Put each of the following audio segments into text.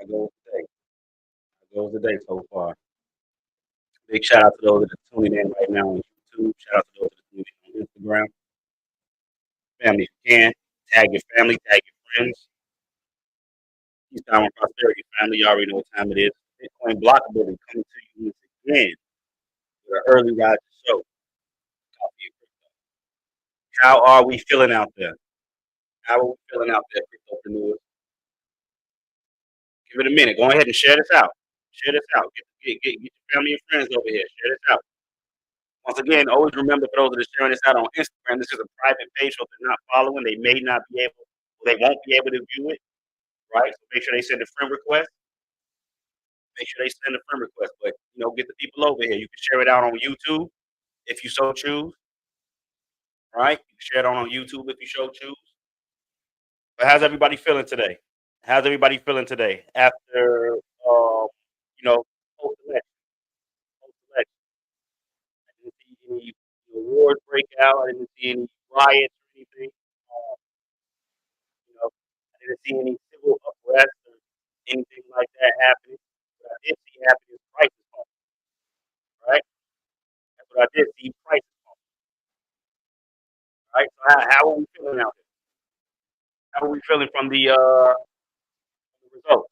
How goes the day? How goes the day so far? Big shout out to those that are tuning in right now on YouTube. Shout out to those that are tuning in on Instagram. Family, if you can, tag your family, tag your friends. Peace, power, and prosperity, family. You already know what time it is. Bitcoin block ability coming to you once again with an early rise show. Copy of crypto. How are we feeling out there? How are we feeling out there, cryptopreneurs? Give it a minute. Go ahead and share this out. Share this out. Get your family and friends over here. Share this out. Once again, always remember for those that are sharing this out on Instagram, this is a private page, so if they're not following, they may not be able, they won't be able to view it, right? So make sure they send a friend request. Make sure they send a friend request. But get the people over here. You can share it out on YouTube if you so choose, right? You can share it on YouTube if you so choose. But how's everybody feeling today? How's everybody feeling today after post election? Post election. I didn't see any wars break out. I didn't see any riots or anything. I didn't see any civil unrest or anything like that happening. What I did see happen is prices falling, right? That's what I did see, prices falling, right? So how are we feeling out there? How are we feeling from the results?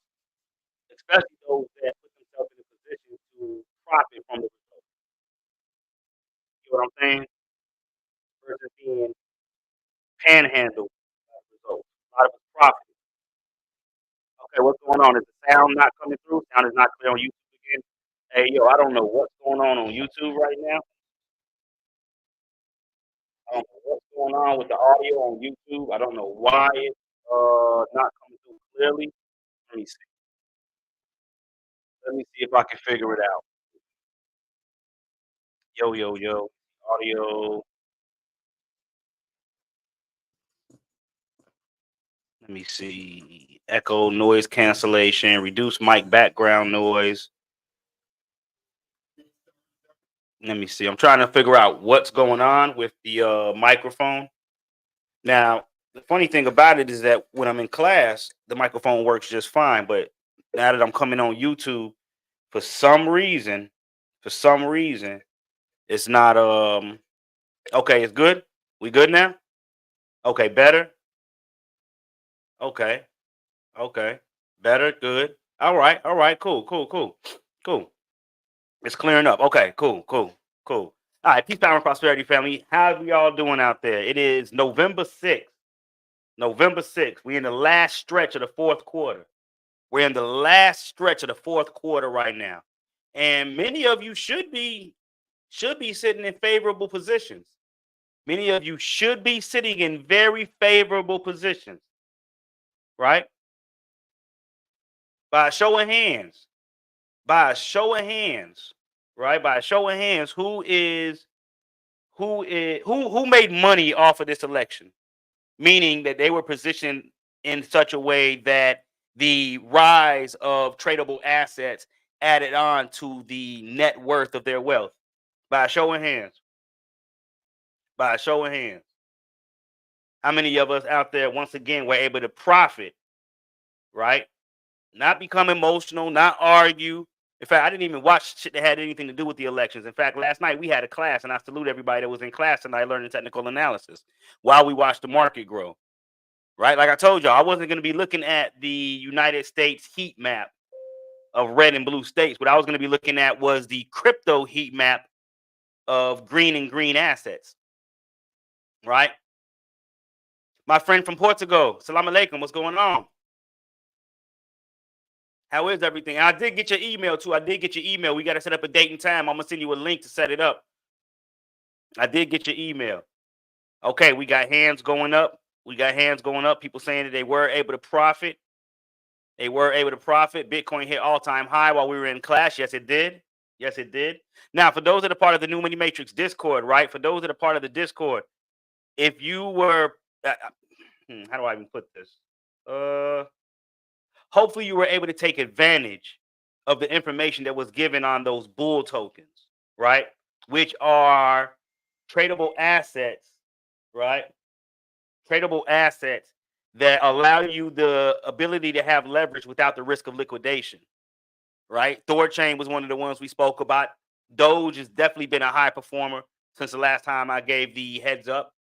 Especially those that put themselves in a position to profit from the results. You know what I'm saying? Versus being panhandled by the results. A lot of us profiting. Okay, what's going on? Is the sound not coming through? Sound is not clear on YouTube again. Hey, yo, I don't know what's going on YouTube right now. I don't know what's going on with the audio on YouTube. I don't know why it's not coming through clearly. Let me see. Let me see if I can figure it out. Yo, yo, yo. Audio. Let me see. Echo, noise cancellation, reduce mic background noise. Let me see. I'm trying to figure out what's going on with the microphone. Now, the funny thing about it is that when I'm in class, the microphone works just fine. But now that I'm coming on YouTube, for some reason, it's not okay, it's good. We good now? Okay, better. Okay. Okay. Better, good. All right, cool. It's clearing up. Okay, cool. All right, peace, power, and prosperity, family. How are y'all doing out there? It is November 6th. November 6th. We're in the last stretch of the fourth quarter. We're in the last stretch of the fourth quarter right now. And many of you should be sitting in favorable positions. Many of you should be sitting in very favorable positions, right? By a show of hands, right? By a show of hands, who made money off of this election? Meaning that they were positioned in such a way that the rise of tradable assets added on to the net worth of their wealth. By a show of hands. By a show of hands. How many of us out there, once again, were able to profit, right? Not become emotional, not argue. In fact, I didn't even watch shit that had anything to do with the elections. In fact, last night we had a class, and I salute everybody that was in class tonight learning technical analysis while we watched the market grow, right? Like I told y'all, I wasn't going to be looking at the United States heat map of red and blue states. What I was going to be looking at was the crypto heat map of green and green assets, right? My friend from Portugal, salam alaikum, what's going on? How is everything? I did get your email too. I did get your email. We got to set up a date and time. I'm going to send you a link to set it up. I did get your email. Okay, we got hands going up. People saying that they were able to profit. Bitcoin hit all-time high while we were in class. Yes, it did. Now, for those that are part of the New Money Matrix Discord, right? For those that are part of the Discord, if you were, how do I even put this? Hopefully you were able to take advantage of the information that was given on those bull tokens, right? Which are tradable assets, right? Tradable assets that allow you the ability to have leverage without the risk of liquidation, right? Thor chain was one of the ones we spoke about. Doge has definitely been a high performer since the last time I gave the heads up,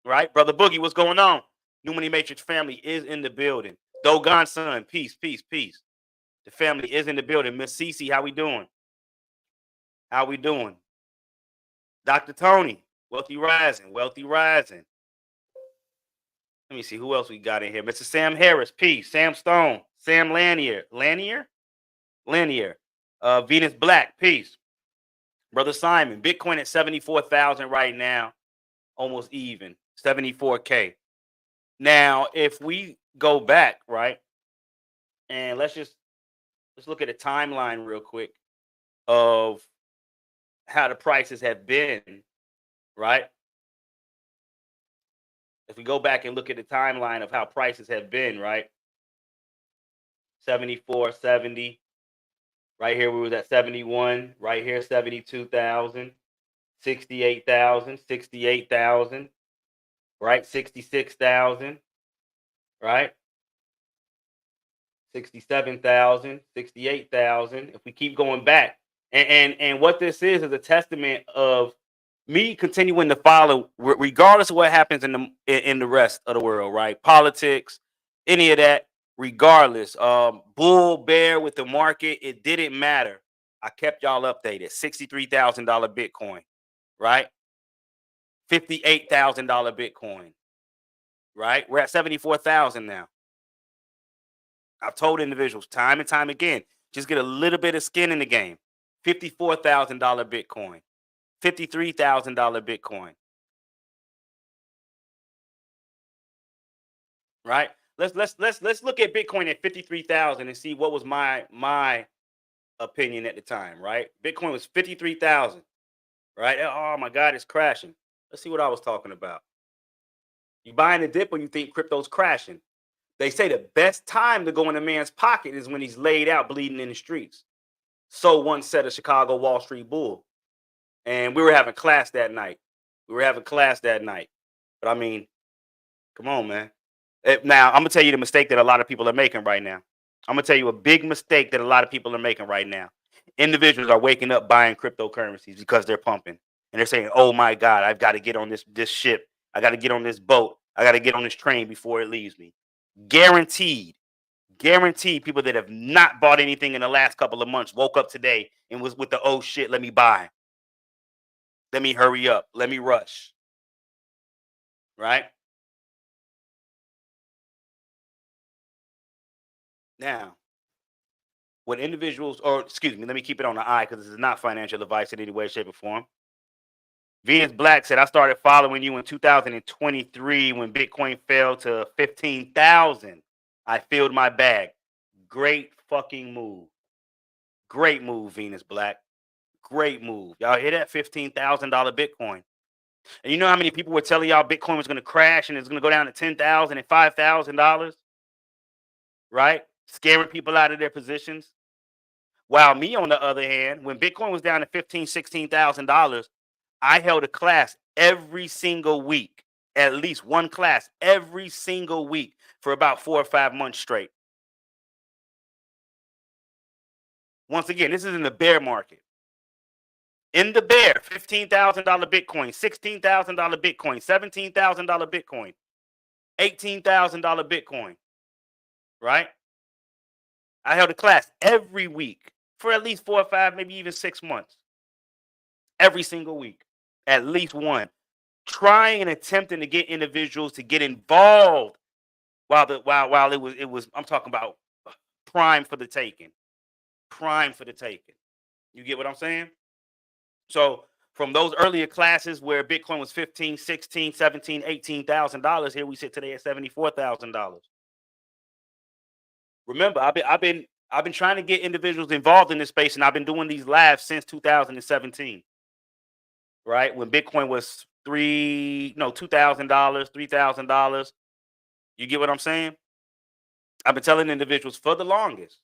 right? Brother Boogie, what's going on? New Money Matrix family is in the building. Dogon son, peace, peace, peace. The family is in the building. Miss Cece, how we doing? How we doing? Dr. Tony, wealthy rising, wealthy rising. Let me see who else we got in here. Mr. Sam Harris, peace. Sam Stone, Sam Lanier. Venus Black, peace. Brother Simon, Bitcoin at 74,000 right now, almost even 74K. Now, if we go back, right, and let's look at a timeline real quick of how the prices have been, right? If we go back and look at the timeline of how prices have been, right? 74, 70. Right here, we was at 71. Right here, 72,000, 68,000, 68,000, right? 66,000, right? 67,000, 68,000. If we keep going back, and what this is a testament of me continuing to follow, regardless of what happens in the rest of the world, right? Politics, any of that, regardless. Bull, bear with the market, it didn't matter. I kept y'all updated. $63,000 Bitcoin, right? $58,000 Bitcoin, right? We're at 74,000 now. I've told individuals time and time again, just get a little bit of skin in the game. $54,000 Bitcoin, $53,000 Bitcoin, right? Let's look at Bitcoin at 53,000 and see what was my opinion at the time, right? Bitcoin was 53,000, right? Oh my God, it's crashing. Let's see what I was talking about. You buying a dip when you think crypto's crashing. They say the best time to go in a man's pocket is when he's laid out bleeding in the streets. So once said a Chicago Wall Street bull. And we were having class that night. But I mean, come on, man. Now, I'm going to tell you the mistake that a lot of people are making right now. I'm going to tell you a big mistake that a lot of people are making right now. Individuals are waking up buying cryptocurrencies because they're pumping. And they're saying, oh my God, I've got to get on this ship. I got to get on this boat. I got to get on this train before it leaves me. Guaranteed people that have not bought anything in the last couple of months woke up today and was with the, oh shit, let me buy. Let me hurry up. Let me rush. Right? Now, when individuals, or excuse me, let me keep it on the eye because this is not financial advice in any way, shape, or form. Venus Black said, I started following you in 2023 when Bitcoin fell to 15,000. I filled my bag. Great fucking move. Great move, Venus Black. Great move. Y'all hear that? $15,000 Bitcoin. And you know how many people were telling y'all Bitcoin was going to crash and it's going to go down to $10,000 and $5,000? Right? Scaring people out of their positions. While me, on the other hand, when Bitcoin was down to $15,000, $16,000, I held a class every single week, at least one class every single week for about 4 or 5 months straight. Once again, this is in the bear market. In the bear, $15,000 Bitcoin, $16,000 Bitcoin, $17,000 Bitcoin, $18,000 Bitcoin, right? I held a class every week for at least 4 or 5, maybe even 6 months. Every single week, at least one. Trying and attempting to get individuals to get involved while it was I'm talking about prime for the taking. Prime for the taking. You get what I'm saying? So from those earlier classes where Bitcoin was 15, 16, 17, $18,000, here we sit today at $74,000. Remember, I've been trying to get individuals involved in this space, and I've been doing these lives since 2017. Right? When Bitcoin was $2,000, $3,000. You get what I'm saying? I've been telling individuals for the longest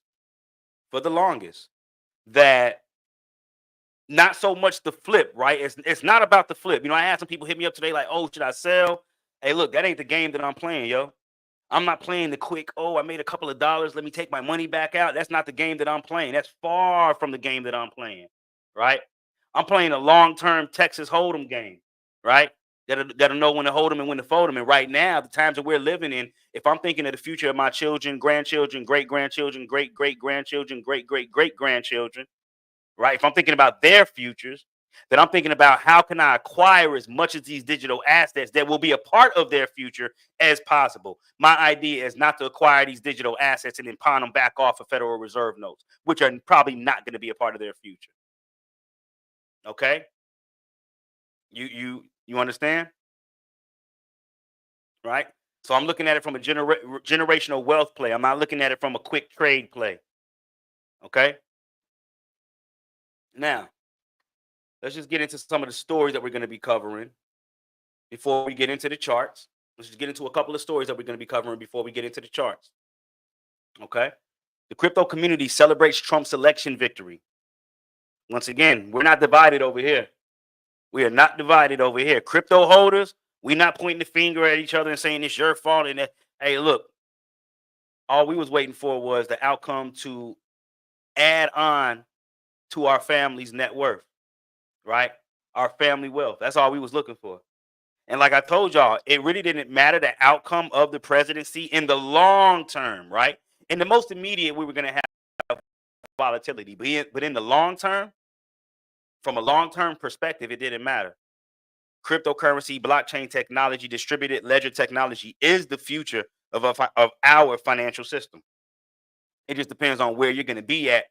that not so much the flip, right? It's not about the flip. I had some people hit me up today like, oh, should I sell? Hey, look, that ain't the game that I'm playing, yo. I'm not playing the quick, oh, I made a couple of dollars, let me take my money back out. That's not the game that I'm playing. That's far from the game that I'm playing, right? I'm playing a long-term Texas Hold'em game, right? That'll know when to hold them and when to fold them. And right now, the times that we're living in, if I'm thinking of the future of my children, grandchildren, great grandchildren, great great grandchildren, great great great grandchildren, right? If I'm thinking about their futures, then I'm thinking about how can I acquire as much of these digital assets that will be a part of their future as possible. My idea is not to acquire these digital assets and then pawn them back off of Federal Reserve notes, which are probably not going to be a part of their future. Okay? You understand? Right? So I'm looking at it from a generational wealth play. I'm not looking at it from a quick trade play. Okay? Now, let's just get into some of the stories that we're going to be covering before we get into the charts. Let's just get into a couple of stories that we're going to be covering before we get into the charts. Okay. The crypto community celebrates Trump's election victory. Once again, we're not divided over here. We are not divided over here. Crypto holders, we're not pointing the finger at each other and saying it's your fault. And that, hey, look, all we was waiting for was the outcome to add on to our family's net worth, right? Our family wealth. That's all we was looking for. And like I told y'all, it really didn't matter the outcome of the presidency in the long term, right? In the most immediate, we were going to have volatility. But in the long term, from a long term perspective, it didn't matter. Cryptocurrency, blockchain technology, distributed ledger technology is the future of our financial system. It just depends on where you're going to be at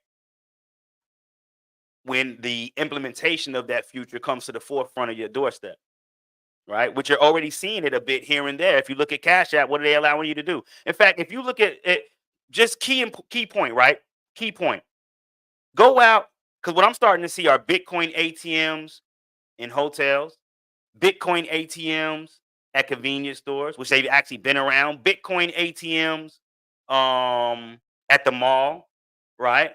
when the implementation of that future comes to the forefront of your doorstep. Right, which you're already seeing it a bit here and there. If you look at Cash App, what are they allowing you to do? In fact, if you look at it, just key point, right? Key point. Go out, because what I'm starting to see are Bitcoin ATMs in hotels, Bitcoin ATMs at convenience stores, which they've actually been around, Bitcoin ATMs at the mall, right?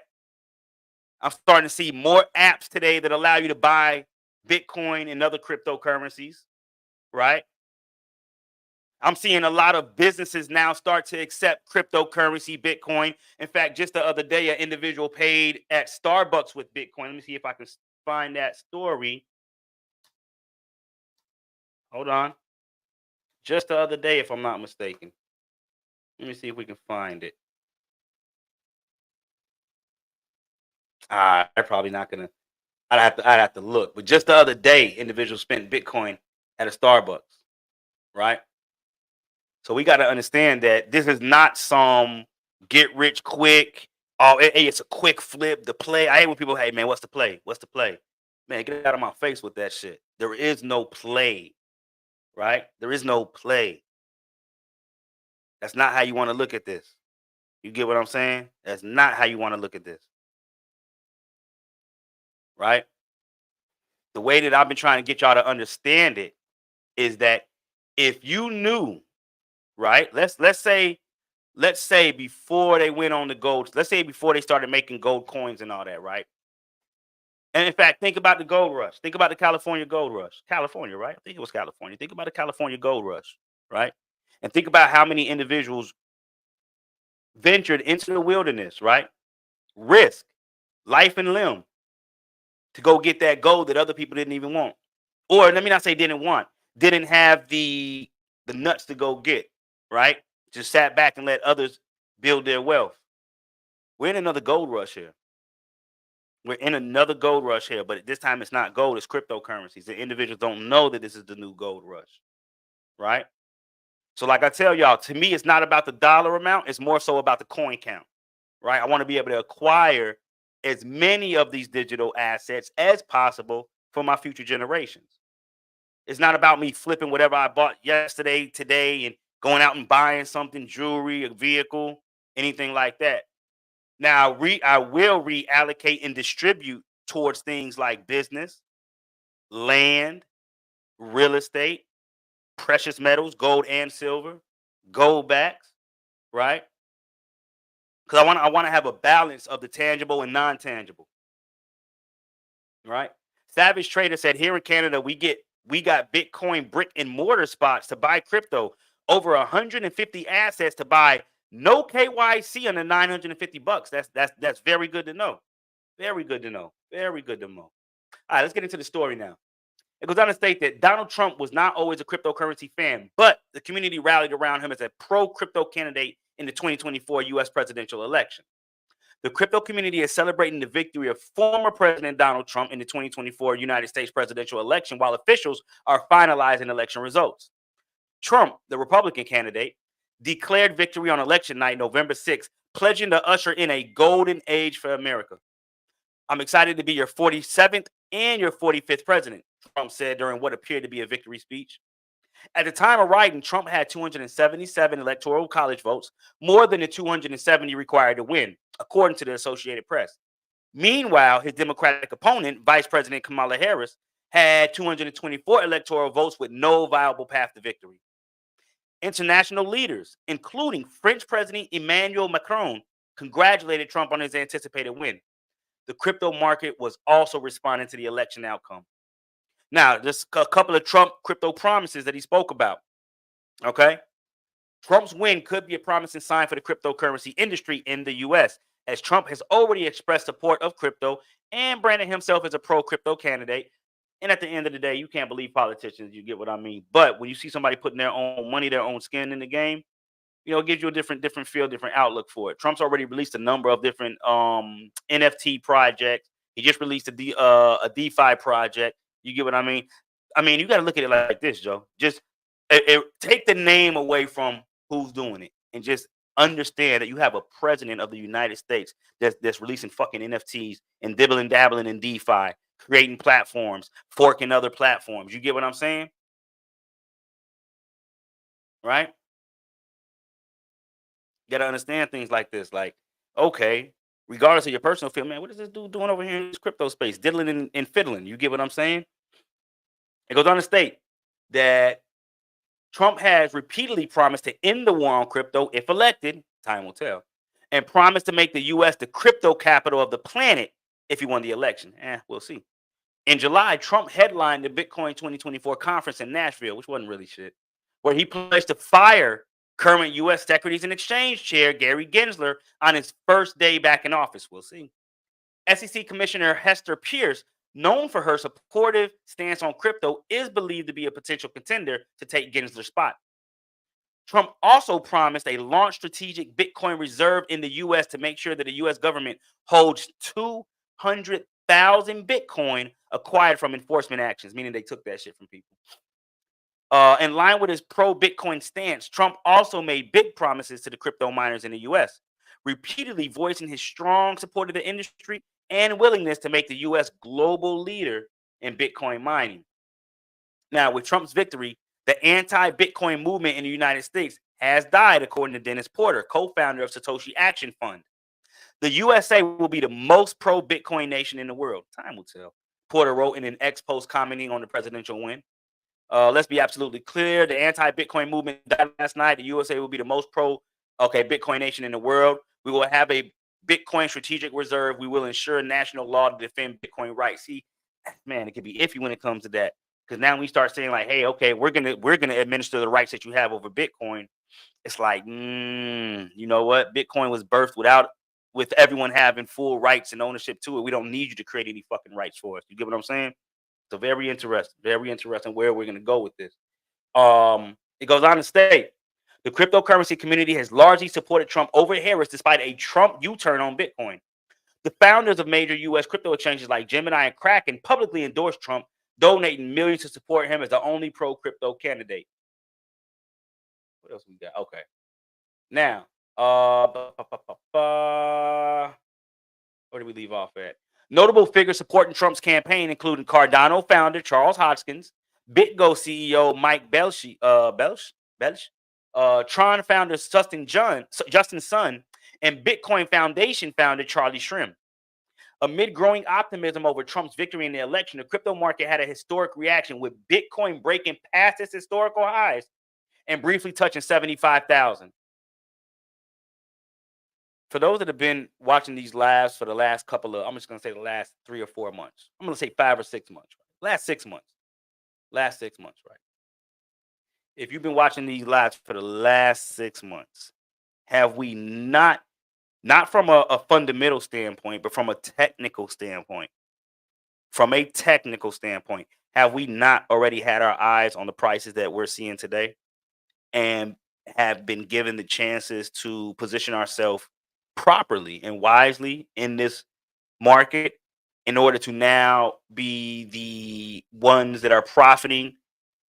I'm starting to see more apps today that allow you to buy Bitcoin and other cryptocurrencies, right? I'm seeing a lot of businesses now start to accept cryptocurrency, Bitcoin. In fact, just the other day, an individual paid at Starbucks with Bitcoin. Let me see if I can find that story. Hold on. Just the other day, if I'm not mistaken. Let me see if we can find it. I'm probably not gonna. I'd have to look. But just the other day, individuals spent Bitcoin at a Starbucks, right? So we got to understand that this is not some get rich quick. Oh, it's a quick flip. The play. I hate when people, hey man, what's the play? What's the play? Man, get out of my face with that shit. There is no play, right? There is no play. That's not how you want to look at this. You get what I'm saying? That's not how you want to look at this, right? The way that I've been trying to get y'all to understand it is that if you knew, right? Let's say before they went on the gold, let's say before they started making gold coins and all that, right? And in fact, think about the gold rush. Think about the California gold rush. California, right? I think it was California. Think about the California gold rush, right? And think about how many individuals ventured into the wilderness, right? Risk life and limb to go get that gold that other people didn't even want. Or let me not say didn't want, didn't have the nuts to go get, right? Just sat back and let others build their wealth. We're in another gold rush here. We're in another gold rush here, but this time it's not gold, it's cryptocurrencies. The individuals don't know that this is the new gold rush, right? So, like I tell y'all, to me, it's not about the dollar amount, it's more so about the coin count, right? I want to be able to acquire as many of these digital assets as possible for my future generations. It's not about me flipping whatever I bought yesterday, today, and going out and buying something, jewelry, a vehicle, anything like that. Now, I will reallocate and distribute towards things like business, land, real estate, precious metals, gold and silver, gold backs, right? Because I want to have a balance of the tangible and non-tangible, right? Savage Trader said here in Canada we got Bitcoin brick and mortar spots to buy crypto. over 150 assets to buy no KYC under $950. That's very good to know. Very good to know. Very good to know. All right, let's get into the story now. It goes on to state that Donald Trump was not always a cryptocurrency fan, but the community rallied around him as a pro crypto candidate in the 2024 US presidential election. The crypto community is celebrating the victory of former President Donald Trump in the 2024 United States presidential election, while officials are finalizing election results. Trump, the Republican candidate, declared victory on election night, November 6th, pledging to usher in a golden age for America. I'm excited to be your 47th and your 45th president, Trump said during what appeared to be a victory speech. At the time of writing, Trump had 277 electoral college votes, more than the 270 required to win, according to the Associated Press. Meanwhile, his Democratic opponent, Vice President Kamala Harris, had 224 electoral votes with no viable path to victory. International leaders, including French President Emmanuel Macron, congratulated Trump on his anticipated win. The crypto market was also responding to the election outcome. Now, just a couple of Trump crypto promises that he spoke about. Okay. Trump's win could be a promising sign for the cryptocurrency industry in the US, as Trump has already expressed support of crypto and branded himself as a pro crypto candidate. And at the end of the day, you can't believe politicians, you get what I mean. But when you see somebody putting their own money, their own skin in the game, it gives you a different feel, different outlook for it. Trump's already released a number of different NFT projects. He just released a DeFi project. You get what I mean? I mean, you got to look at it like this, Joe. Just take the name away from who's doing it, and just understand that you have a president of the United States that's releasing fucking NFTs and dibbling dabbling in DeFi, creating platforms, forking other platforms. You get what I'm saying? Right? You got to understand things like this. Like, okay, regardless of your personal feel, man, what is this dude doing over here in this crypto space? Diddling and fiddling. You get what I'm saying? It goes on to state that Trump has repeatedly promised to end the war on crypto if elected, time will tell, and promised to make the US the crypto capital of the planet if he won the election. We'll see. In July, Trump headlined the Bitcoin 2024 conference in Nashville, which wasn't really shit, where he pledged to fire current U.S. Securities and Exchange Chair Gary Gensler on his first day back in office. We'll see. SEC Commissioner Hester Pierce, known for her supportive stance on crypto, is believed to be a potential contender to take Gensler's spot. Trump also promised a launch strategic Bitcoin reserve in the U.S. to make sure that the U.S. government holds 200,000 Bitcoin acquired from enforcement actions, meaning they took that shit from people. In line with his pro-Bitcoin stance, Trump also made big promises to the crypto miners in the U.S., repeatedly voicing his strong support of the industry and willingness to make the U.S. global leader in Bitcoin mining. Now, with Trump's victory, the anti-Bitcoin movement in the United States has died, according to Dennis Porter, co-founder of Satoshi Action Fund. The USA will be the most pro-Bitcoin nation in the world. Time will tell. Porter wrote in an X post commenting on the presidential win. Let's be absolutely clear. The anti-Bitcoin movement died last night. The USA will be the most Bitcoin nation in the world. We will have a Bitcoin strategic reserve. We will ensure national law to defend Bitcoin rights. See, man, it can be iffy when it comes to that, because now we start saying like, hey, okay, we're gonna administer the rights that you have over Bitcoin. It's like, you know what? Bitcoin was birthed with everyone having full rights and ownership to it. We don't need you to create any fucking rights for us. You get what I'm saying? So very interesting where we're going to go with this. It goes on to state the cryptocurrency community has largely supported Trump over Harris despite a Trump U-turn on Bitcoin. The founders of major U.S. crypto exchanges like Gemini and Kraken publicly endorsed Trump, donating millions to support him as the only pro-crypto candidate. What else we got? Okay. Now, where do we leave off at? Notable figures supporting Trump's campaign, including Cardano founder Charles Hoskinson, BitGo CEO Mike Belch, Tron founder Justin Sun, and Bitcoin Foundation founder Charlie Shrem. Amid growing optimism over Trump's victory in the election, the crypto market had a historic reaction, with Bitcoin breaking past its historical highs and briefly touching 75,000. For those that have been watching these lives for the last I'm just going to say the last 3 or 4 months. I'm going to say 5 or 6 months. Right? Last 6 months. Right? If you've been watching these lives for the last 6 months, have we not from a fundamental standpoint, but from a technical standpoint, have we not already had our eyes on the prices that we're seeing today and have been given the chances to position ourselves properly and wisely in this market in order to now be the ones that are profiting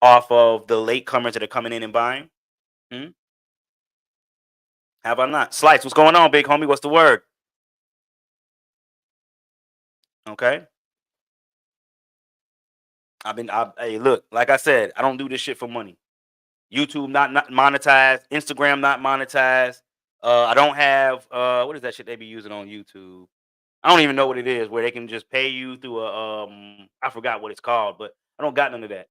off of the latecomers that are coming in and buying? Hmm? Have I not? Slice, what's going on, big homie? What's the word? Okay. Hey, look, like I said, I don't do this shit for money. YouTube not monetized, Instagram not monetized. I don't have what is that shit they be using on YouTube? I don't even know what it is where they can just pay you through a I forgot what it's called, but I don't got none of that.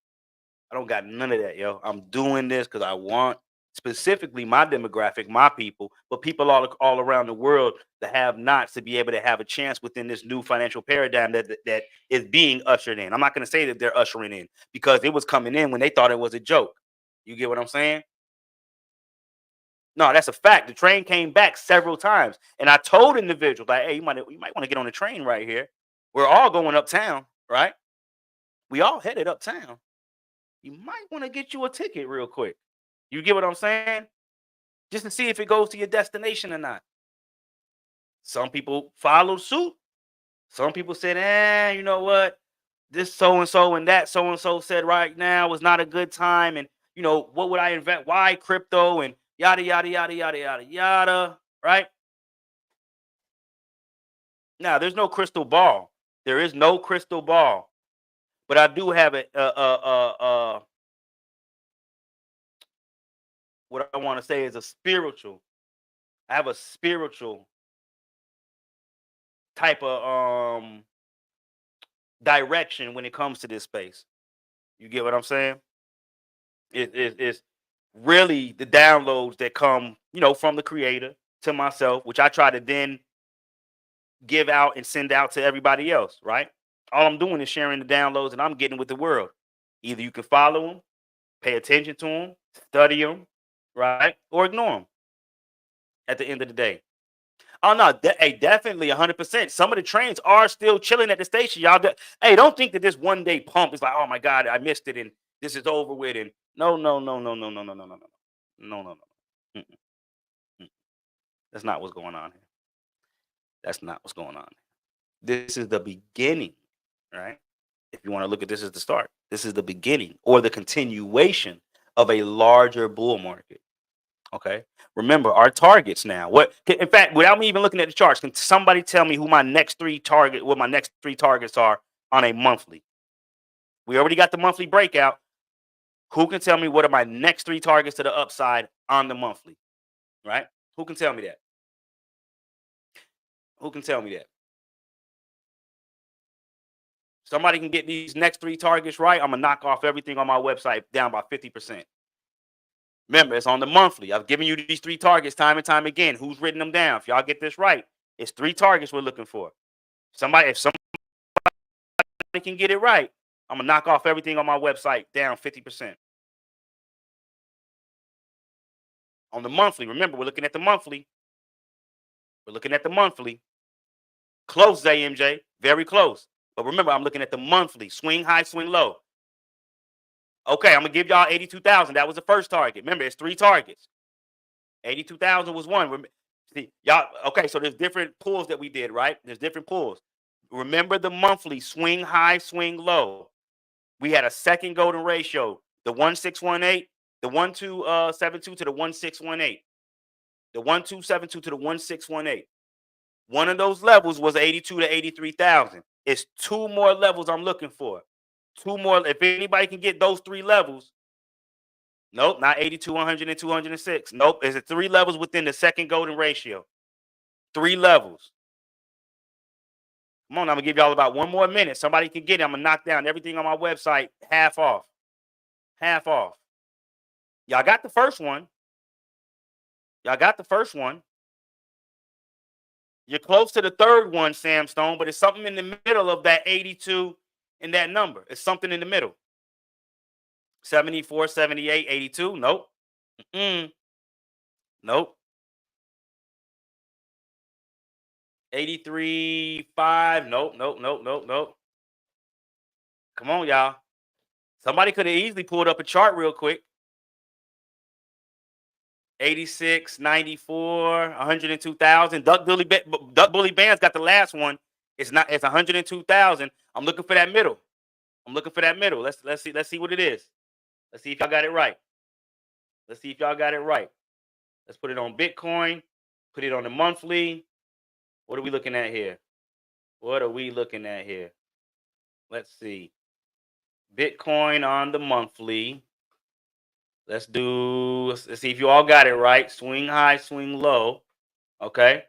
I don't got none of that, yo. I'm doing this because I want specifically my demographic, my people, but people all around the world, the have nots, to be able to have a chance within this new financial paradigm that is being ushered in. I'm not going to say that they're ushering in because it was coming in when they thought it was a joke. You get what I'm saying? No, that's a fact. The train came back several times, and I told individuals like, "Hey, you might want to get on the train right here. We're all going uptown, right? We all headed uptown. You might want to get you a ticket real quick. You get what I'm saying? Just to see if it goes to your destination or not." Some people followed suit. Some people said, you know what? This so and that so and so said right now is not a good time. And, what would I invest? Why crypto and yada, yada, yada, yada, yada, yada. Right? Now, there's no crystal ball. There is no crystal ball. But I do have what I want to say is a spiritual. I have a spiritual type of direction when it comes to this space. You get what I'm saying? It's really the downloads that come, from the creator to myself, which I try to then give out and send out to everybody else, right? All I'm doing is sharing the downloads and I'm getting with the world. Either you can follow them, pay attention to them, study them, right? Or ignore them at the end of the day. Oh no, hey, definitely 100%. Some of the trains are still chilling at the station, y'all. Hey, don't think that this one day pump is like, oh my god, I missed it and this is over with. And no, no, no, no, no, no, no, no, no, no, no, no, no. Mm-mm, mm. That's not what's going on here. That's not what's going on. This is the beginning, right? If you want to look at this as the start, this is the beginning or the continuation of a larger bull market. Okay. Remember our targets now. In fact, without me even looking at the charts, can somebody tell me what my next three targets are on a monthly? We already got the monthly breakout. Who can tell me what are my next three targets to the upside on the monthly? Right? Who can tell me that? Who can tell me that? Somebody can get these next three targets right. I'm gonna knock off everything on my website down by 50%. Remember, it's on the monthly. I've given you these three targets time and time again. Who's written them down? If y'all get this right, it's three targets we're looking for. If somebody can get it right, I'm gonna knock off everything on my website down 50%. On the monthly, remember, we're looking at the monthly. We're looking at the monthly. Close, AMJ, very close. But remember, I'm looking at the monthly. Swing high, swing low. Okay, I'm gonna give y'all 82,000. That was the first target. Remember, it's three targets. 82,000 was one. See, y'all, okay, so there's different pulls that we did, right? There's different pulls. Remember the monthly swing high, swing low. We had a second golden ratio, the 1618, the 1272 to the 1618, the 1272 to the 1618. One of those levels was 82 to 83,000. It's two more levels I'm looking for. Two more. If anybody can get those three levels, nope, not 82, 100, and 206. Nope, it's three levels within the second golden ratio. Three levels. Come on, I'm gonna give y'all about one more minute. Somebody can get it. I'm gonna knock down everything on my website half off. Half off. Y'all got the first one. Y'all got the first one. You're close to the third one, Sam Stone, but it's something in the middle of that 82 and that number. It's something in the middle. 74, 78, 82. Nope. Nope. 83, 5. Nope, nope, nope, nope, nope. Come on, y'all. Somebody could have easily pulled up a chart real quick. 86, 94, 102,000. Duck Bully Band's got the last one. It's 102,000. I'm looking for that middle. Let's see what it is. Let's see if y'all got it right. Let's put it on Bitcoin. Put it on the monthly. What are we looking at here? Let's see. Bitcoin on the monthly. Let's see if you all got it right. Swing high, swing low. Okay.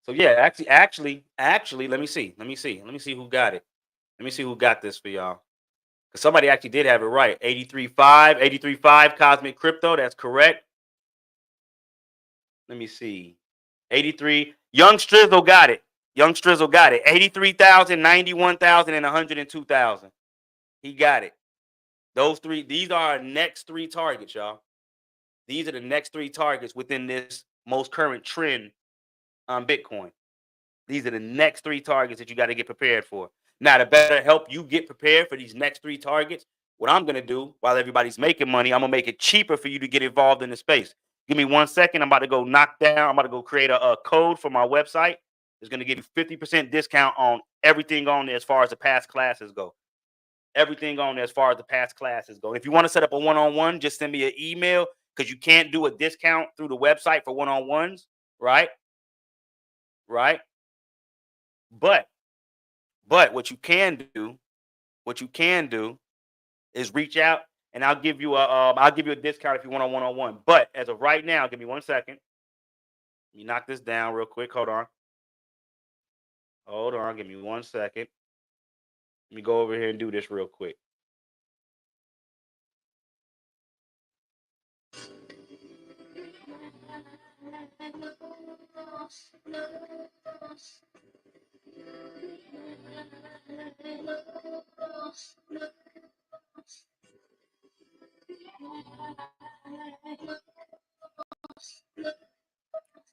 So yeah, actually, let me see who got it. Let me see who got this for y'all. Because somebody actually did have it right. 83.5 Cosmic Crypto. That's correct. Let me see. 83. Young Strizzle got it. 83,000, 91,000, and 102,000. He got it. Those three. These are our next three targets, y'all. These are the next three targets within this most current trend on Bitcoin. These are the next three targets that you got to get prepared for. Now, to better help you get prepared for these next three targets, what I'm going to do while everybody's making money, I'm going to make it cheaper for you to get involved in the space. Give me 1 second. I'm about to go create a code for my website. It's going to give you 50% discount on everything on there as far as the past classes go. If you want to set up a one-on-one, just send me an email because you can't do a discount through the website for one-on-ones, right? But what you can do is reach out and I'll give you a discount if you want a one-on-one. But as of right now, give me 1 second. Let me knock this down real quick. Hold on. Give me 1 second. Let me go over here and do this real quick.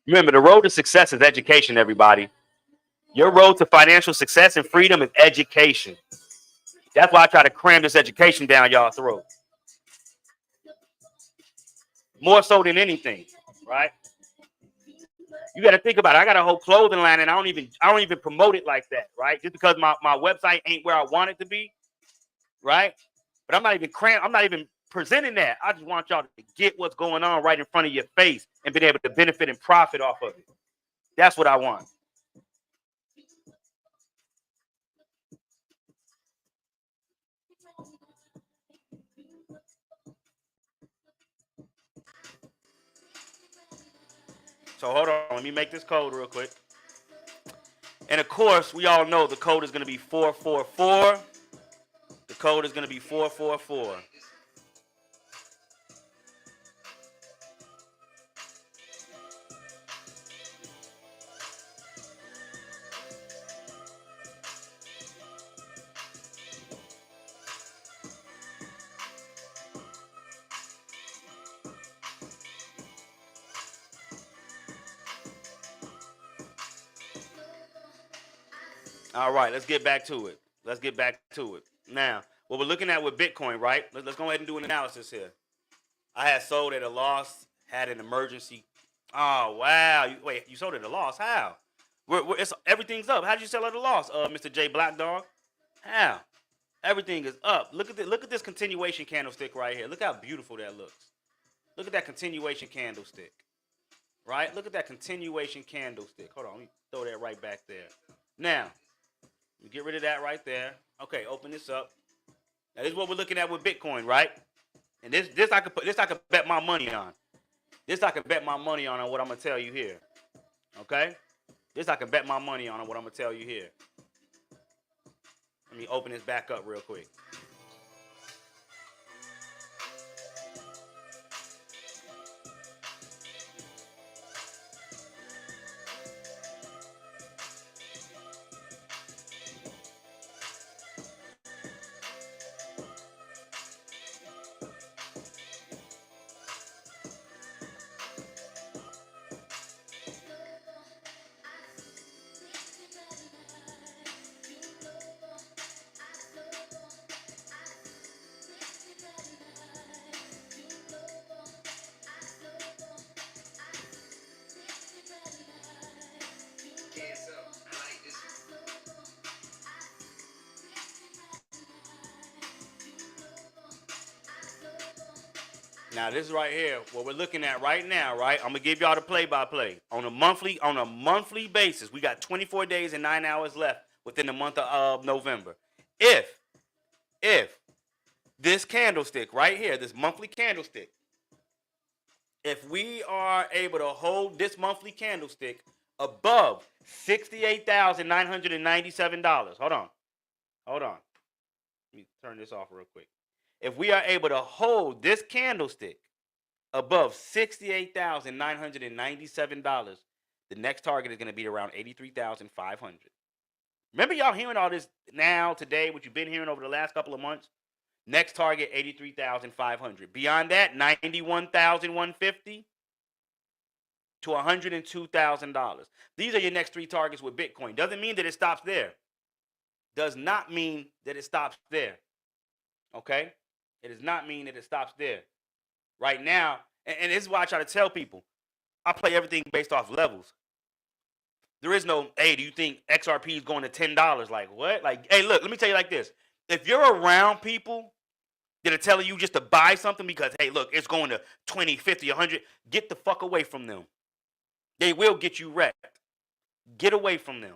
Remember, the road to success is education, everybody. Your road to financial success and freedom is education. That's why I try to cram this education down y'all's throat. More so than anything, right? You got to think about it. I got a whole clothing line and I don't even promote it like that, right? Just because my website ain't where I want it to be, right? But I'm not even presenting that. I just want y'all to get what's going on right in front of your face and be able to benefit and profit off of it. That's what I want. So hold on, let me make this code real quick. And of course, we all know the code is going to be 444. The code is going to be 444. All right, let's get back to it. Now, what we're looking at with Bitcoin, right? Let's go ahead and do an analysis here. I had sold at a loss, had an emergency. Oh, wow. You sold at a loss? How? Everything's up. How did you sell at a loss, Mr. J Black Dog? How? Everything is up. Look at this continuation candlestick right here. Look how beautiful that looks. Look at that continuation candlestick. Right? Look at that continuation candlestick. Hold on. Let me throw that right back there. Now, you get rid of that right there. Okay, open this up. Now this is what we're looking at with Bitcoin, right? And this I could bet my money on. This I can bet my money on what I'm gonna tell you here. Okay? This I can bet my money on what I'm gonna tell you here. Let me open this back up real quick. Now this right here, what we're looking at right now, right? I'm gonna give y'all the play-by-play on a monthly basis. We got 24 days and 9 hours left within the month of November. If if this candlestick right here, this monthly candlestick, if we are able to hold this monthly candlestick above $68,997, hold on. Let me turn this off real quick. If we are able to hold this candlestick above $68,997, the next target is going to be around 83,500. Remember, y'all hearing all this now, today, what you've been hearing over the last couple of months? Next target, 83,500. Beyond that, 91,150 to $102,000. These are your next three targets with Bitcoin. Doesn't mean that it stops there. Does not mean that it stops there. Okay? It does not mean that it stops there. Right now, and this is why I try to tell people, I play everything based off levels. There is no, hey, do you think XRP is going to $10? Like, what? Like, hey, look, let me tell you like this. If you're around people that are telling you just to buy something because, hey, look, it's going to 20, 50, 100, get the fuck away from them. They will get you wrecked. Get away from them,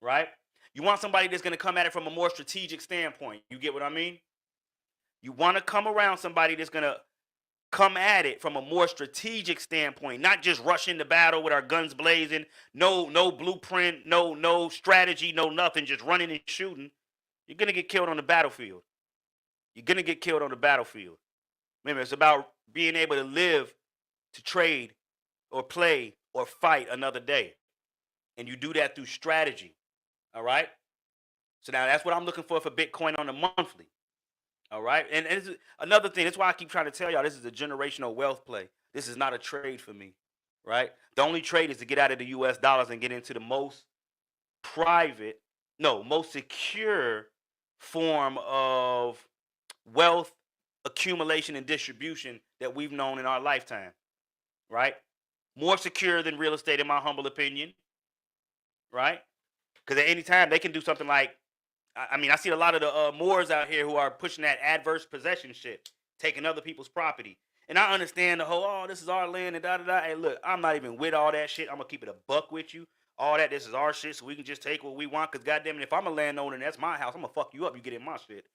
right? You want somebody that's going to come at it from a more strategic standpoint. You get what I mean? You want to come around somebody that's going to come at it from a more strategic standpoint, not just rush into battle with our guns blazing, no blueprint, no strategy, no nothing, just running and shooting. You're going to get killed on the battlefield. You're going to get killed on the battlefield. Remember, it's about being able to live, to trade, or play, or fight another day. And you do that through strategy. All right? So now that's what I'm looking for Bitcoin on the monthly. All right? And this is another thing. That's why I keep trying to tell y'all this is a generational wealth play. This is not a trade for me. Right? The only trade is to get out of the US dollars and get into the most secure form of wealth accumulation and distribution that we've known in our lifetime, right? More secure than real estate, in my humble opinion, right? Because at any time they can do something like, I mean, I see a lot of the Moors out here who are pushing that adverse possession shit, taking other people's property. And I understand the whole, oh, this is our land and da da da. Hey, look, I'm not even with all that shit. I'm gonna keep it a buck with you. All that, this is our shit, so we can just take what we want. Cause goddamn it, if I'm a landowner and that's my house, I'm gonna fuck you up. You get in my shit.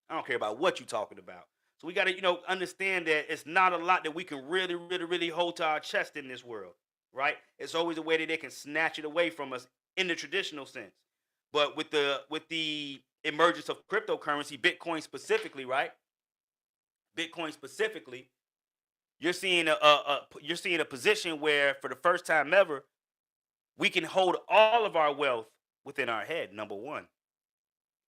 I don't care about what you're talking about. So we gotta, understand that it's not a lot that we can really, really, really hold to our chest in this world, right? It's always a way that they can snatch it away from us in the traditional sense. But with the emergence of cryptocurrency, Bitcoin specifically, right? Bitcoin specifically, you're seeing a position where for the first time ever, we can hold all of our wealth within our head, number one,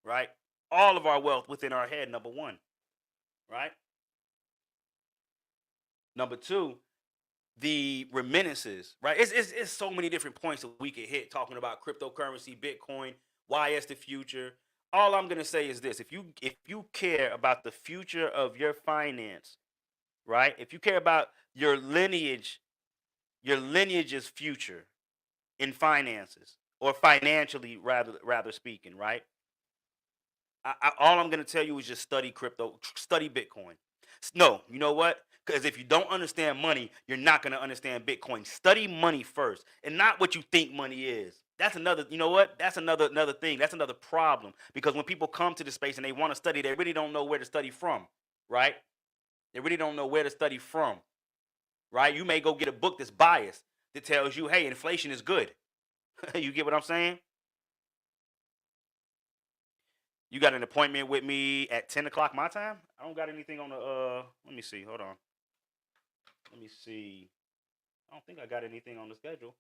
right? All of our wealth within our head, number one, right? Number two, the remittances, right? It's so many different points that we could hit talking about cryptocurrency, Bitcoin, why it's the future. All I'm gonna say is this: if you care about the future of your finance, right? If you care about your lineage's future in finances or financially, rather speaking, right? All I'm going to tell you is just study crypto, study Bitcoin. No, you know what? Because if you don't understand money, you're not going to understand Bitcoin. Study money first, and not what you think money is. That's another. You know what? That's another thing. That's another problem. Because when people come to the space and they want to study, they really don't know where to study from, right? They really don't know where to study from, right? You may go get a book that's biased that tells you, hey, inflation is good. You get what I'm saying? You got an appointment with me at 10 o'clock my time? I don't got anything on the let me see. Hold on. Let me see. I don't think I got anything on the schedule.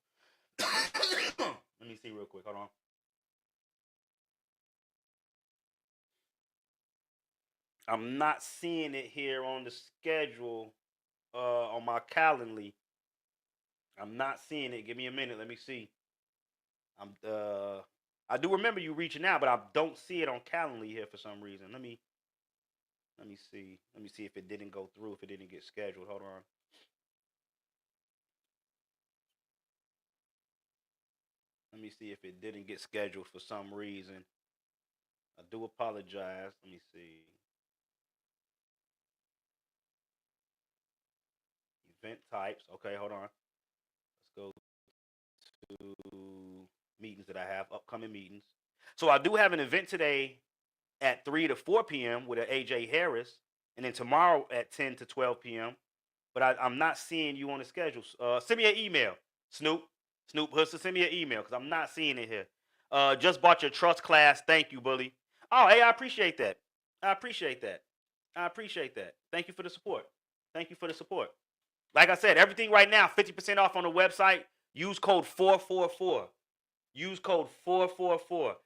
Let me see real quick. Hold on. I'm not seeing it here on the schedule on my Calendly. I'm not seeing it. Give me a minute. Let me see. I do remember you reaching out, but I don't see it on Calendly here for some reason. Let me see. Let me see if it didn't go through, if it didn't get scheduled. Hold on. Let me see if it didn't get scheduled for some reason. I do apologize. Let me see. Event types. Okay, hold on. Let's go to meetings that I have, upcoming meetings. So I do have an event today at 3 to 4 p.m. with an AJ Harris, and then tomorrow at 10 to 12 p.m. But I'm not seeing you on the schedule. Send me an email, Snoop. Snoop Hustle, send me an email because I'm not seeing it here. Just bought your trust class. Thank you, bully. Oh, hey, I appreciate that. I appreciate that. I appreciate that. Thank you for the support. Thank you for the support. Like I said, everything right now, 50% off on the website. Use code 444. Use code 444.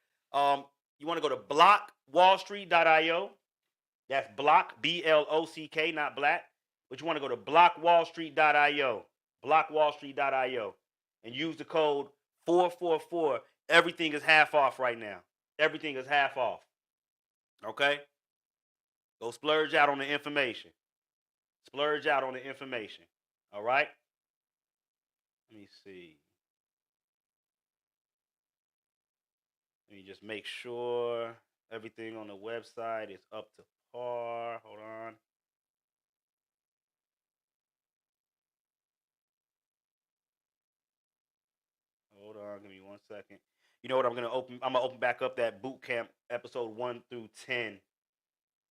You want to go to blockwallstreet.io. That's block, BLOCK, not black. But you want to go to blockwallstreet.io. Blockwallstreet.io. And use the code 444. Everything is half off right now. Everything is half off. Okay? Go splurge out on the information. Splurge out on the information. All right? Let me see. Let me just make sure everything on the website is up to par. Hold on. Hold on, give me 1 second. You know what? I'm gonna open back up that boot camp episode 1 through 10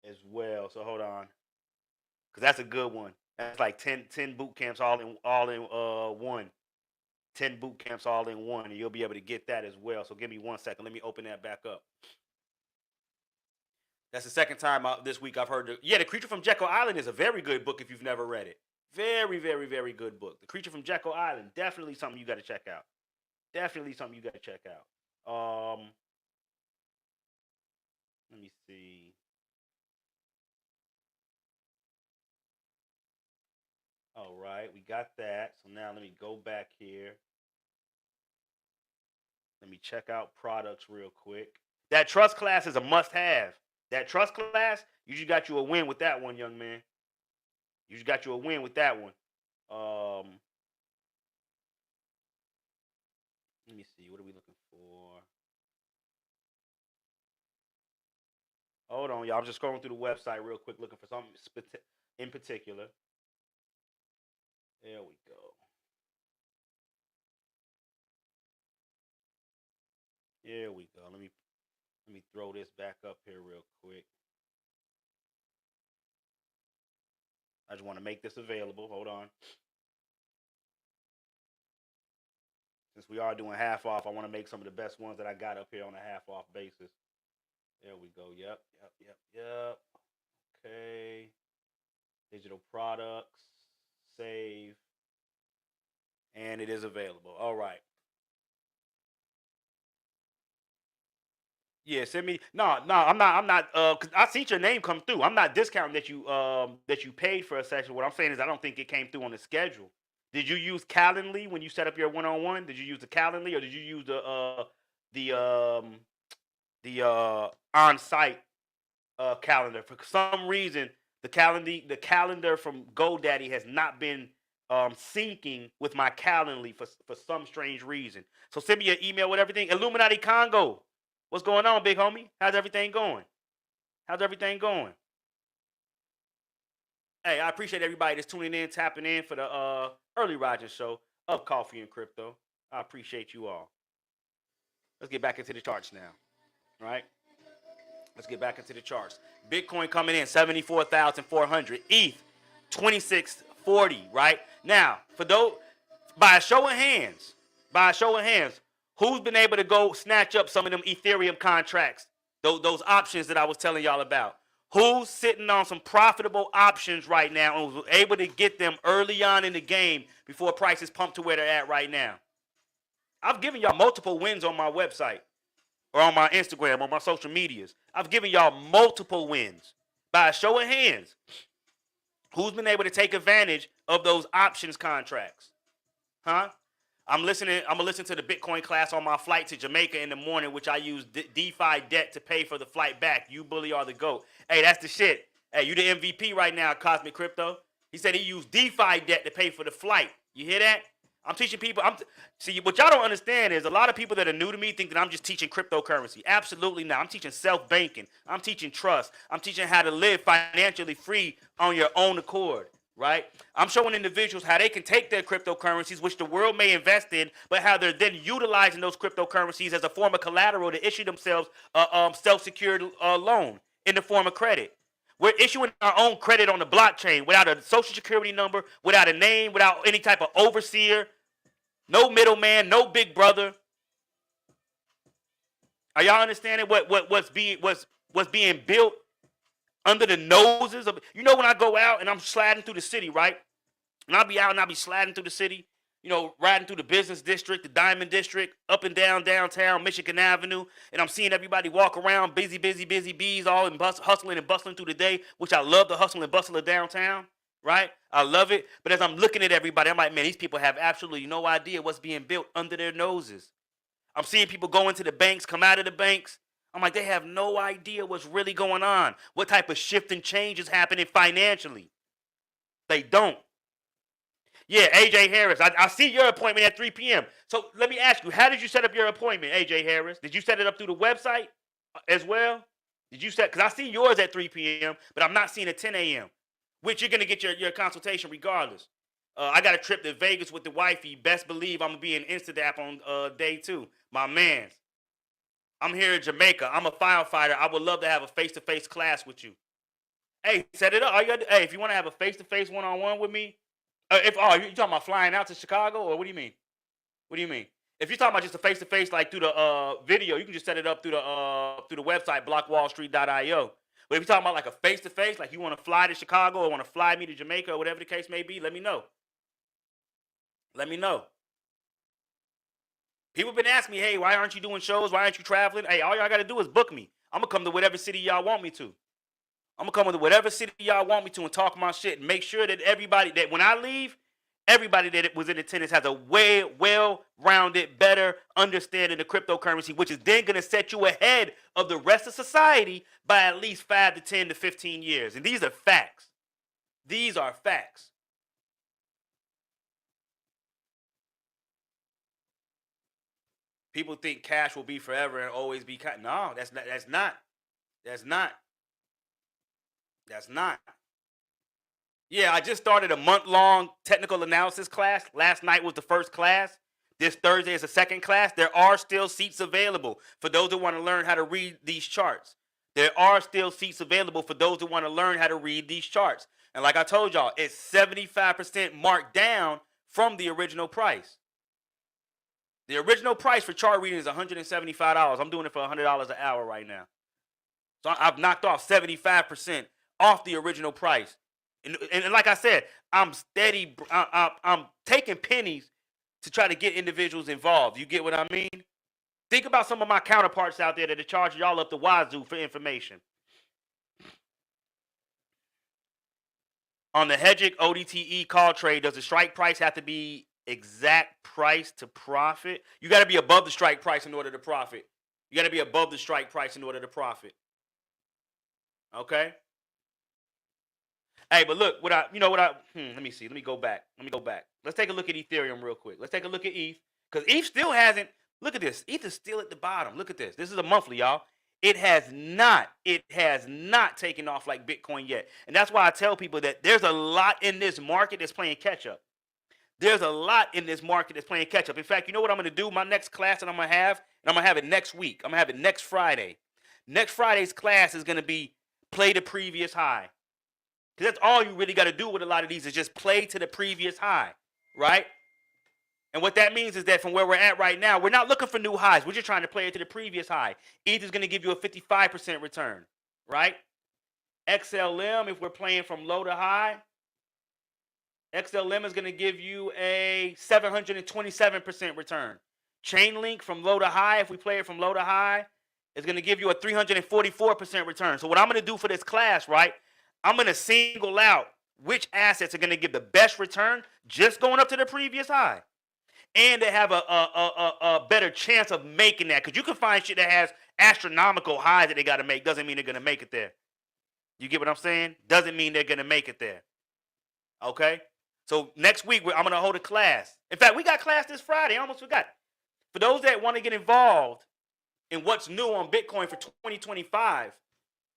as well. So hold on, cause that's a good one. That's like 10 boot camps all in one. 10 boot camps all in one, and you'll be able to get that as well. So give me 1 second. Let me open that back up. That's the second time this week I've heard. The Creature from Jekyll Island is a very good book if you've never read it. Very, very, very good book. The Creature from Jekyll Island, definitely something you got to check out. Definitely something you got to check out. Let me see. All right, we got that. So now let me go back here. Let me check out products real quick. That trust class is a must-have. That trust class, you just got you a win with that one, young man. You just got you a win with that one. Let me see. What are we looking for? Hold on, y'all. I'm just scrolling through the website real quick, looking for something in particular. There we go. Here we go. Let me throw this back up here real quick. I just want to make this available. Hold on. Since we are doing half off, I want to make some of the best ones that I got up here on a half off basis. There we go. Yep. Okay. Digital products. Save. And it is available. All right. Yeah, send me. No, I'm not. Cause I see your name come through. I'm not discounting that you paid for a session. What I'm saying is I don't think it came through on the schedule. Did you use Calendly when you set up your one-on-one? Did you use the Calendly or did you use the on-site calendar? For some reason, the calendar from GoDaddy has not been syncing with my Calendly for some strange reason. So send me your email with everything. Illuminati Congo. What's going on, big homie? How's everything going? How's everything going? Hey, I appreciate everybody that's tuning in, tapping in for the early rising show of Coffee and Crypto. I appreciate you all. Let's get back into the charts now. All right? Let's get back into the charts. Bitcoin coming in 74,400. ETH 2640, right? Now, for those by a show of hands, who's been able to go snatch up some of them Ethereum contracts, those options that I was telling y'all about? Who's sitting on some profitable options right now and was able to get them early on in the game before prices pump to where they're at right now? I've given y'all multiple wins on my website or on my Instagram, on my social medias. I've given y'all multiple wins. By a show of hands, who's been able to take advantage of those options contracts? Huh? I'm going to listen to the Bitcoin class on my flight to Jamaica in the morning, which I use DeFi debt to pay for the flight back. You bully are the GOAT. Hey, that's the shit. Hey, you the MVP right now, Cosmic Crypto. He said he used DeFi debt to pay for the flight. You hear that? I'm teaching people. See, what y'all don't understand is a lot of people that are new to me think that I'm just teaching cryptocurrency. Absolutely not. I'm teaching self-banking. I'm teaching trust. I'm teaching how to live financially free on your own accord. right? I'm showing individuals how they can take their cryptocurrencies, which the world may invest in, but how they're then utilizing those cryptocurrencies as a form of collateral to issue themselves a self-secured loan in the form of credit. We're issuing our own credit on the blockchain without a social security number, without a name, without any type of overseer, no middleman, no big brother. Are y'all understanding what's being built under the noses of, when I go out and I'm sliding through the city, right? And I'll be out and I'll be sliding through the city, riding through the business district, the Diamond District, up and down downtown, Michigan Avenue, and I'm seeing everybody walk around, busy, busy, busy bees, all and hustling and bustling through the day, which I love the hustle and bustle of downtown, right? I love it. But as I'm looking at everybody, I'm like, man, these people have absolutely no idea what's being built under their noses. I'm seeing people go into the banks, come out of the banks. I'm like, they have no idea what's really going on, what type of shift and change is happening financially. They don't. Yeah, AJ Harris. I see your appointment at 3 p.m. So let me ask you, how did you set up your appointment, AJ Harris? Did you set it up through the website as well? Did you set? Because I see yours at 3 p.m., but I'm not seeing at 10 a.m., which you're going to get your consultation regardless. I got a trip to Vegas with the wifey. Best believe I'm going to be in Instadap on day 2. My mans. I'm here in Jamaica. I'm a firefighter. I would love to have a face-to-face class with you. Hey, set it up. Hey, if you want to have a face-to-face one-on-one with me, you talking about flying out to Chicago, or what do you mean? What do you mean? If you're talking about just a face-to-face, like through the video, you can just set it up through the website, blockwallstreet.io. But if you're talking about like a face-to-face, like you want to fly to Chicago or want to fly me to Jamaica or whatever the case may be, let me know. Let me know. People been asking me, hey, why aren't you doing shows? Why aren't you traveling? Hey, all y'all got to do is book me. I'm going to come to whatever city y'all want me to. I'm going to come to whatever city y'all want me to and talk my shit and make sure that everybody, that when I leave, everybody that was in attendance has a well-rounded, better understanding of cryptocurrency, which is then going to set you ahead of the rest of society by at least 5 to 10 to 15 years. And these are facts. These are facts. People think cash will be forever and always be cash. No, that's not. Yeah, I just started a month-long technical analysis class. Last night was the first class. This Thursday is the second class. There are still seats available for those who want to learn how to read these charts. There are still seats available for those who want to learn how to read these charts. And like I told y'all, it's 75% marked down from the original price. The original price for chart reading is $175. I'm doing it for $100 an hour right now. So I've knocked off 75% off the original price. And like I said, I'm steady. I'm taking pennies to try to get individuals involved. You get what I mean? Think about some of my counterparts out there that are charging y'all up the wazoo for information. On the Hedgic ODTE call trade, does the strike price have to be exact price to profit? You got to be above the strike price in order to profit. You got to be above the strike price in order to profit. Okay? Hey, but look, let me see. Let me go back. Let's take a look at Ethereum real quick. Let's take a look at ETH. Because ETH still hasn't, look at this. ETH is still at the bottom. Look at this. This is a monthly, y'all. It has not taken off like Bitcoin yet. And that's why I tell people that there's a lot in this market that's playing catch up. There's a lot in this market that's playing catch up. In fact, you know what I'm going to do? My next class that I'm going to have, and I'm going to have it next week. I'm going to have it next Friday. Next Friday's class is going to be play the previous high. Because that's all you really got to do with a lot of these is just play to the previous high, right? And what that means is that from where we're at right now, we're not looking for new highs. We're just trying to play it to the previous high. ETH is going to give you a 55% return, right? XLM, if we're playing from low to high, XLM is going to give you a 727% return. Chainlink from low to high, if we play it from low to high, is going to give you a 344% return. So what I'm going to do for this class, right, I'm going to single out which assets are going to give the best return just going up to the previous high. And they have a better chance of making that. Because you can find shit that has astronomical highs that they got to make. Doesn't mean they're going to make it there. You get what I'm saying? Doesn't mean they're going to make it there. Okay? So next week, I'm going to hold a class. In fact, we got class this Friday. I almost forgot. For those that want to get involved in what's new on Bitcoin for 2025,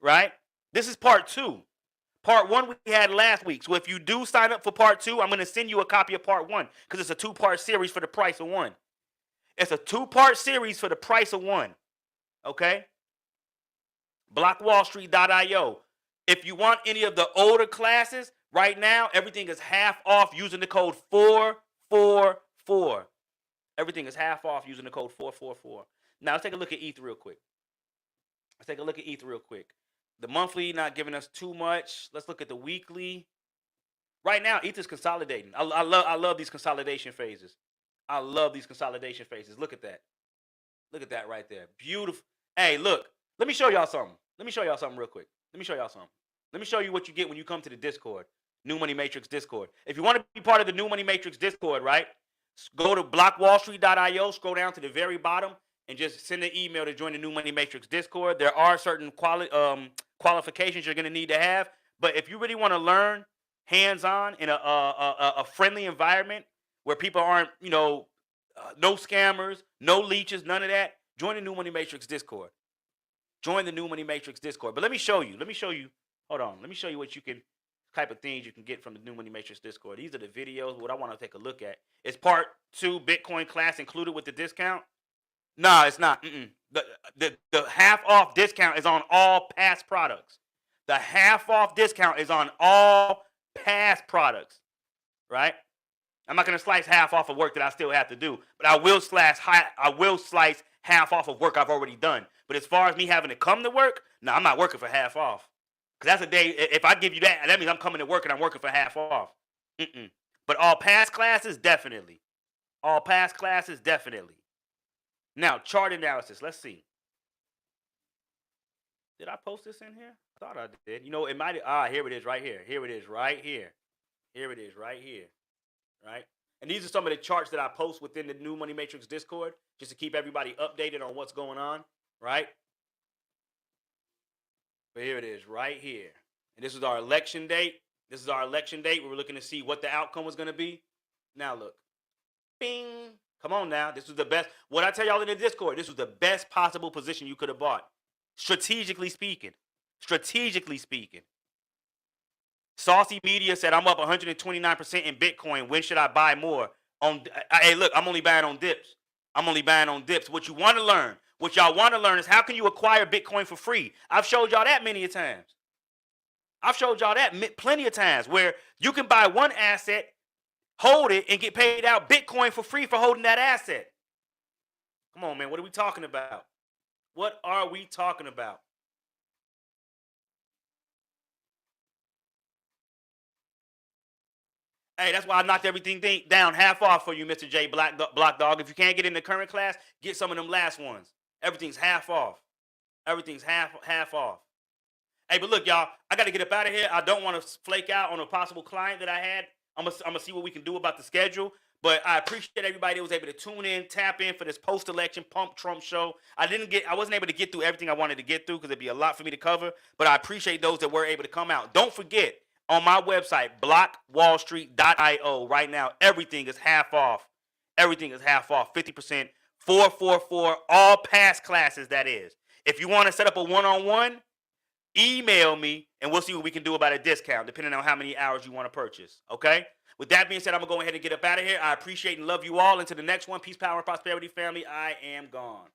right? This is part 2. Part 1 we had last week. So if you do sign up for part 2, I'm going to send you a copy of part 1 because it's a 2-part series for the price of 1. It's a 2-part series for the price of 1. Okay? blockwallstreet.io. If you want any of the older classes, right now, everything is half off using the code 444. Everything is half off using the code 444. Now, let's take a look at ETH real quick. The monthly not giving us too much. Let's look at the weekly. Right now, ETH is consolidating. I love these consolidation phases. Look at that. Look at that right there. Beautiful. Hey, look. Let me show y'all something. Real quick. Let me show you what you get when you come to the Discord. New Money Matrix Discord. If you want to be part of the New Money Matrix Discord, right? Go to blockwallstreet.io, scroll down to the very bottom, and just send an email to join the New Money Matrix Discord. There are certain qualifications you're going to need to have. But if you really want to learn hands-on in a friendly environment where people aren't, no scammers, no leeches, none of that, join the New Money Matrix Discord. But let me show you. Hold on. Let me show you what you can, type of things you can get from the New Money Matrix Discord. These are the videos. What I want to take a look at. Is part 2 Bitcoin class included with the discount? Nah, it's not. The half off discount is on all past products. The half off discount is on all past products, right? I'm not going to slice half off of work that I still have to do, but I will slice half off of work I've already done. But as far as me having to come to work, no, I'm not working for half off. Because that's a day, if I give you that, that means I'm coming to work and I'm working for half off. But all past classes, definitely. Now, chart analysis. Let's see. Did I post this in here? I thought I did. It might. Here it is right here. Right? And these are some of the charts that I post within the New Money Matrix Discord just to keep everybody updated on what's going on, right? But here it is right here. And this is our election date. We were looking to see what the outcome was going to be. Now look. Bing. Come on now. This was the best. What I tell y'all in the Discord, this was the best possible position you could have bought. Strategically speaking. Saucy Media said, I'm up 129% in Bitcoin. When should I buy more? Hey, look, I'm only buying on dips. What y'all want to learn is how can you acquire Bitcoin for free? I've showed y'all that many times. Plenty of times where you can buy one asset, hold it, and get paid out Bitcoin for free for holding that asset. Come on, man. What are we talking about? Hey, that's why I knocked everything down half off for you, Mr. J Block Dog. If you can't get in the current class, get some of them last ones. Everything's half off. Half off. Hey, but look, y'all, I got to get up out of here. I don't want to flake out on a possible client that I had. I'm gonna see what we can do about the schedule. But I appreciate everybody that was able to tune in, tap in for this post-election Pump Trump show. I wasn't able to get through everything I wanted to get through because it'd be a lot for me to cover. But I appreciate those that were able to come out. Don't forget, on my website, blockwallstreet.io, right now, everything is half off. 50%, 444, all past classes, that is. If you want to set up a one-on-one, email me, and we'll see what we can do about a discount, depending on how many hours you want to purchase, okay? With that being said, I'm going to go ahead and get up out of here. I appreciate and love you all. Until the next one, peace, power, and prosperity, family. I am gone.